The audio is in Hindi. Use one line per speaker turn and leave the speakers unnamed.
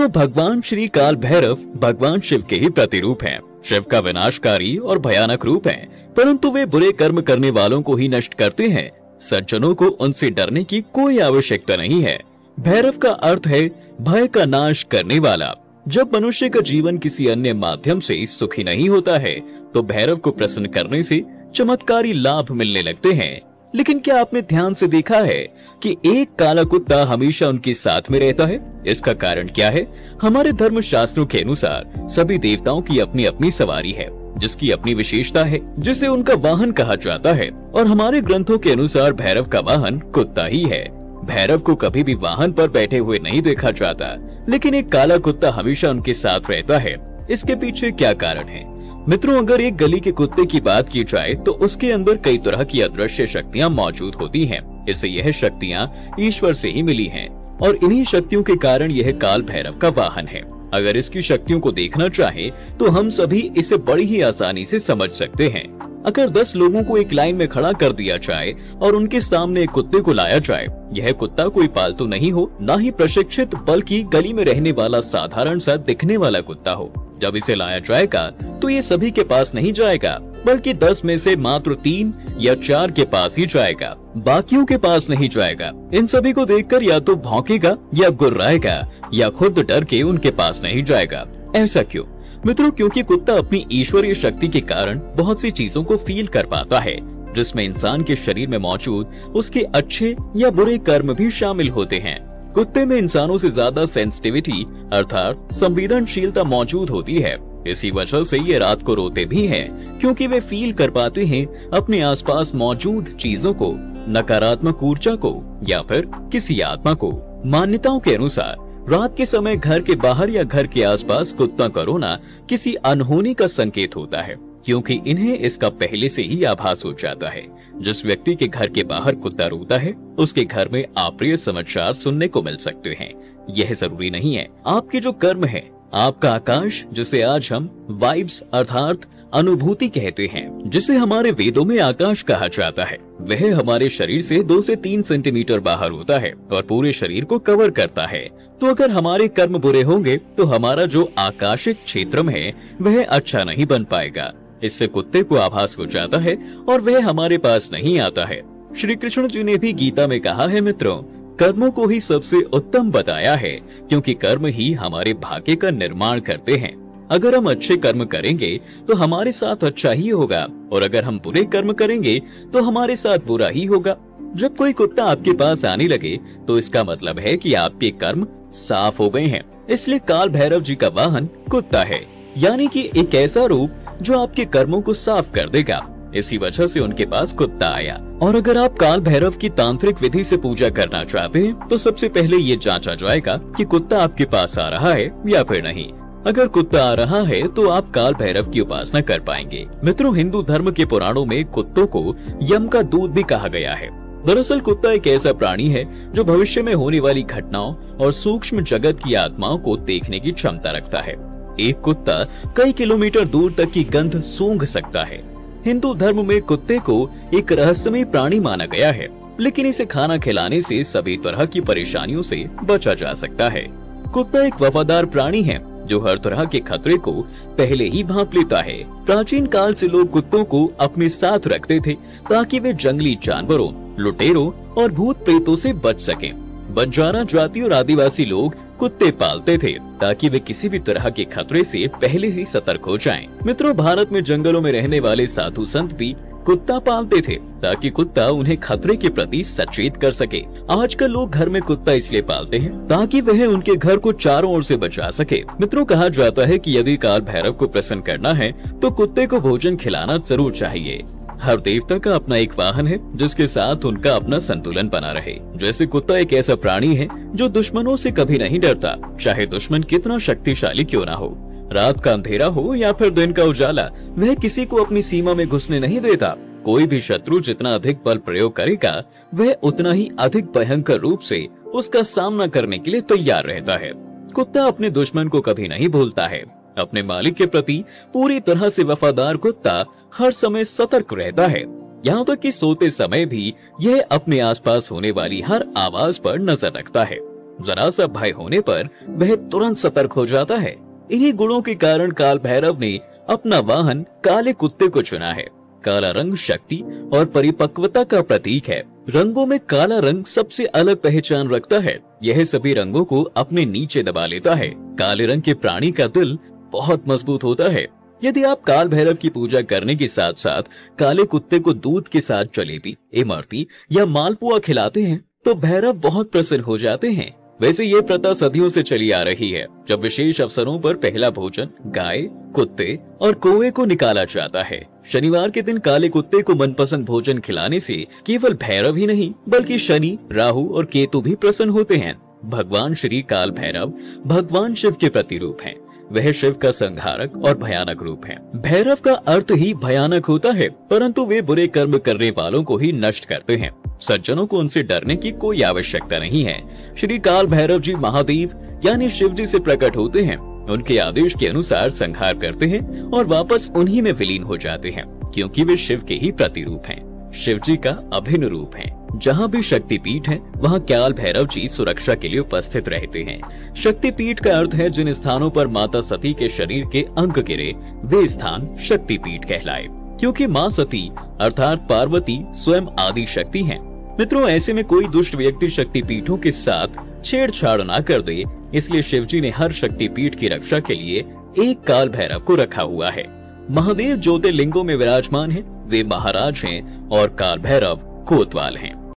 मित्रों, भगवान श्री काल भैरव भगवान शिव के ही प्रतिरूप हैं। शिव का विनाशकारी और भयानक रूप है, परंतु वे बुरे कर्म करने वालों को ही नष्ट करते हैं। सज्जनों को उनसे डरने की कोई आवश्यकता नहीं है। भैरव का अर्थ है भय का नाश करने वाला। जब मनुष्य का जीवन किसी अन्य माध्यम से सुखी नहीं होता है तो भैरव को प्रसन्न करने से चमत्कारी लाभ मिलने लगते हैं। लेकिन क्या आपने ध्यान से देखा है कि एक काला कुत्ता हमेशा उनके साथ में रहता है? इसका कारण क्या है? हमारे धर्म शास्त्रों के अनुसार सभी देवताओं की अपनी अपनी सवारी है, जिसकी अपनी विशेषता है, जिसे उनका वाहन कहा जाता है। और हमारे ग्रंथों के अनुसार भैरव का वाहन कुत्ता ही है। भैरव को कभी भी वाहन पर बैठे हुए नहीं देखा जाता, लेकिन एक काला कुत्ता हमेशा उनके साथ रहता है। इसके पीछे क्या कारण है? मित्रों, अगर एक गली के कुत्ते की बात की जाए तो उसके अंदर कई तरह की अदृश्य शक्तियां मौजूद होती हैं। इसे यह शक्तियां ईश्वर से ही मिली हैं और इन्हीं शक्तियों के कारण यह काल भैरव का वाहन है। अगर इसकी शक्तियों को देखना चाहे तो हम सभी इसे बड़ी ही आसानी से समझ सकते हैं। अगर 10 लोगों को एक लाइन में खड़ा कर दिया जाए और उनके सामने एक कुत्ते को लाया जाए, यह कुत्ता कोई पालतू नहीं हो, ना ही प्रशिक्षित, बल्कि गली में रहने वाला साधारण सा दिखने वाला कुत्ता हो। जब इसे लाया जाएगा तो ये सभी के पास नहीं जाएगा, बल्कि 10 में से मात्र 3 या 4 के पास ही जाएगा, बाकियों के पास नहीं जाएगा। इन सभी को देखकर या तो भौंकेगा या गुर्राएगा या खुद डर के उनके पास नहीं जाएगा। ऐसा क्यों? मित्रों, क्योंकि कुत्ता अपनी ईश्वरीय शक्ति के कारण बहुत सी चीजों को फील कर पाता है, जिसमें इंसान के शरीर में मौजूद उसके अच्छे या बुरे कर्म भी शामिल होते हैं। कुत्ते में इंसानों से ज्यादा सेंसिटिविटी अर्थात संवेदनशीलता मौजूद होती है। इसी वजह से ये रात को रोते भी हैं, क्योंकि वे फील कर पाते हैं अपने आसपास मौजूद चीजों को, नकारात्मक ऊर्जा को या फिर किसी आत्मा को। मान्यताओं के अनुसार रात के समय घर के बाहर या घर के आसपास कुत्ता का रोना किसी अनहोनी का संकेत होता है, क्योंकि इन्हें इसका पहले से ही आभास हो जाता है। जिस व्यक्ति के घर के बाहर कुत्ता रोता है, उसके घर में अप्रिय समाचार सुनने को मिल सकते हैं। यह जरूरी नहीं है। आपके जो कर्म है, आपका आकाश, जिसे आज हम वाइब्स अर्थात अनुभूति कहते हैं, जिसे हमारे वेदों में आकाश कहा जाता है, वह हमारे शरीर से 2 से 3 सेंटीमीटर बाहर होता है और पूरे शरीर को कवर करता है। तो अगर हमारे कर्म बुरे होंगे तो हमारा जो आकाशिक क्षेत्र है वह अच्छा नहीं बन पाएगा। इससे कुत्ते को आभास हो जाता है और वह हमारे पास नहीं आता है। श्री कृष्ण जी ने भी गीता में कहा है, मित्रों, कर्मों को ही सबसे उत्तम बताया है, क्योंकि कर्म ही हमारे भाग्य का निर्माण करते हैं। अगर हम अच्छे कर्म करेंगे तो हमारे साथ अच्छा ही होगा, और अगर हम बुरे कर्म करेंगे तो हमारे साथ बुरा ही होगा। जब कोई कुत्ता आपके पास आने लगे तो इसका मतलब है कि आपके कर्म साफ हो गए हैं। इसलिए काल भैरव जी का वाहन कुत्ता है, यानी कि एक ऐसा रूप जो आपके कर्मों को साफ कर देगा। इसी वजह से उनके पास कुत्ता आया। और अगर आप काल भैरव की तांत्रिक विधि से पूजा करना चाहते हैं तो सबसे पहले ये जांचा जाएगा कि कुत्ता आपके पास आ रहा है या फिर नहीं। अगर कुत्ता आ रहा है तो आप काल भैरव की उपासना कर पाएंगे। मित्रों, हिंदू धर्म के पुराणों में कुत्तों को यम का दूत भी कहा गया है। दरअसल कुत्ता एक ऐसा प्राणी है जो भविष्य में होने वाली घटनाओं और सूक्ष्म जगत की आत्माओं को देखने की क्षमता रखता है। एक कुत्ता कई किलोमीटर दूर तक की गंध सूंघ सकता है। हिंदू धर्म में कुत्ते को एक रहस्यमय प्राणी माना गया है, लेकिन इसे खाना खिलाने से सभी तरह की परेशानियों से बचा जा सकता है। कुत्ता एक वफादार प्राणी है जो हर तरह के खतरे को पहले ही भांप लेता है। प्राचीन काल से लोग कुत्तों को अपने साथ रखते थे ताकि वे जंगली जानवरों, लुटेरों और भूत प्रेतों से बच सकें। बंजारा जाति और आदिवासी लोग कुत्ते पालते थे ताकि वे किसी भी तरह के खतरे से पहले ही सतर्क हो जाएं। मित्रों, भारत में जंगलों में रहने वाले साधु संत भी कुत्ता पालते थे ताकि कुत्ता उन्हें खतरे के प्रति सचेत कर सके। आजकल लोग घर में कुत्ता इसलिए पालते हैं ताकि वह उनके घर को चारों ओर से बचा सके। मित्रों, कहा जाता है कि यदि काल भैरव को प्रसन्न करना है तो कुत्ते को भोजन खिलाना जरूर चाहिए। हर देवता का अपना एक वाहन है जिसके साथ उनका अपना संतुलन बना रहे। जैसे कुत्ता एक ऐसा प्राणी है जो दुश्मनों से कभी नहीं डरता, चाहे दुश्मन कितना शक्तिशाली क्यों ना हो। रात का अंधेरा हो या फिर दिन का उजाला, वह किसी को अपनी सीमा में घुसने नहीं देता। कोई भी शत्रु जितना अधिक बल प्रयोग करेगा, वह उतना ही अधिक भयंकर रूप से उसका सामना करने के लिए तैयार रहता है। कुत्ता अपने दुश्मन को कभी नहीं भूलता है। अपने मालिक के प्रति पूरी तरह से वफादार कुत्ता हर समय सतर्क रहता है। यहाँ तक कि सोते समय भी यह अपने आसपास होने वाली हर आवाज पर नजर रखता है। जरा सा भय होने पर वह तुरंत सतर्क हो जाता है। इन्हीं गुणों के कारण काल भैरव ने अपना वाहन काले कुत्ते को चुना है। काला रंग शक्ति और परिपक्वता का प्रतीक है। रंगों में काला रंग सबसे अलग पहचान रखता है। यह सभी रंगों को अपने नीचे दबा लेता है। काले रंग के प्राणी का दिल बहुत मजबूत होता है। यदि आप काल भैरव की पूजा करने के साथ साथ काले कुत्ते को दूध के साथ जलेबी, इमरती या मालपुआ खिलाते हैं तो भैरव बहुत प्रसन्न हो जाते हैं। वैसे ये प्रथा सदियों से चली आ रही है। जब विशेष अवसरों पर पहला भोजन गाय, कुत्ते और कौवे को निकाला जाता है। शनिवार के दिन काले कुत्ते को मनपसंद भोजन खिलाने से केवल भैरव ही नहीं बल्कि शनि, राहु और केतु भी प्रसन्न होते हैं। भगवान श्री काल भैरव भगवान शिव के प्रतिरूप हैं। वह शिव का संहारक और भयानक रूप है। भैरव का अर्थ ही भयानक होता है, परंतु वे बुरे कर्म करने वालों को ही नष्ट करते हैं। सज्जनों को उनसे डरने की कोई आवश्यकता नहीं है। श्री काल भैरव जी महादेव यानी शिव जी से प्रकट होते हैं। उनके आदेश के अनुसार संहार करते हैं और वापस उन्हीं में विलीन हो जाते हैं, क्योंकि वे शिव के ही प्रतिरूप हैं। शिव जी का अभिन्न रूप है। जहाँ भी शक्तिपीठ है वहाँ काल भैरव जी सुरक्षा के लिए उपस्थित रहते हैं। शक्तिपीठ का अर्थ है जिन स्थानों पर माता सती के शरीर के अंग गिरे वे स्थान शक्तिपीठ कहलाए, क्योंकि माँ सती अर्थात पार्वती स्वयं आदि शक्ति हैं। मित्रों, ऐसे में कोई दुष्ट व्यक्ति शक्तिपीठों के साथ छेड़छाड़ ना कर दे, इसलिए शिव जी ने हर शक्तिपीठ की रक्षा के लिए एक काल भैरव को रखा हुआ है। महादेव ज्योतिर्लिंगों में विराजमान हैं, वे महाराज हैं और काल भैरव कोतवाल हैं।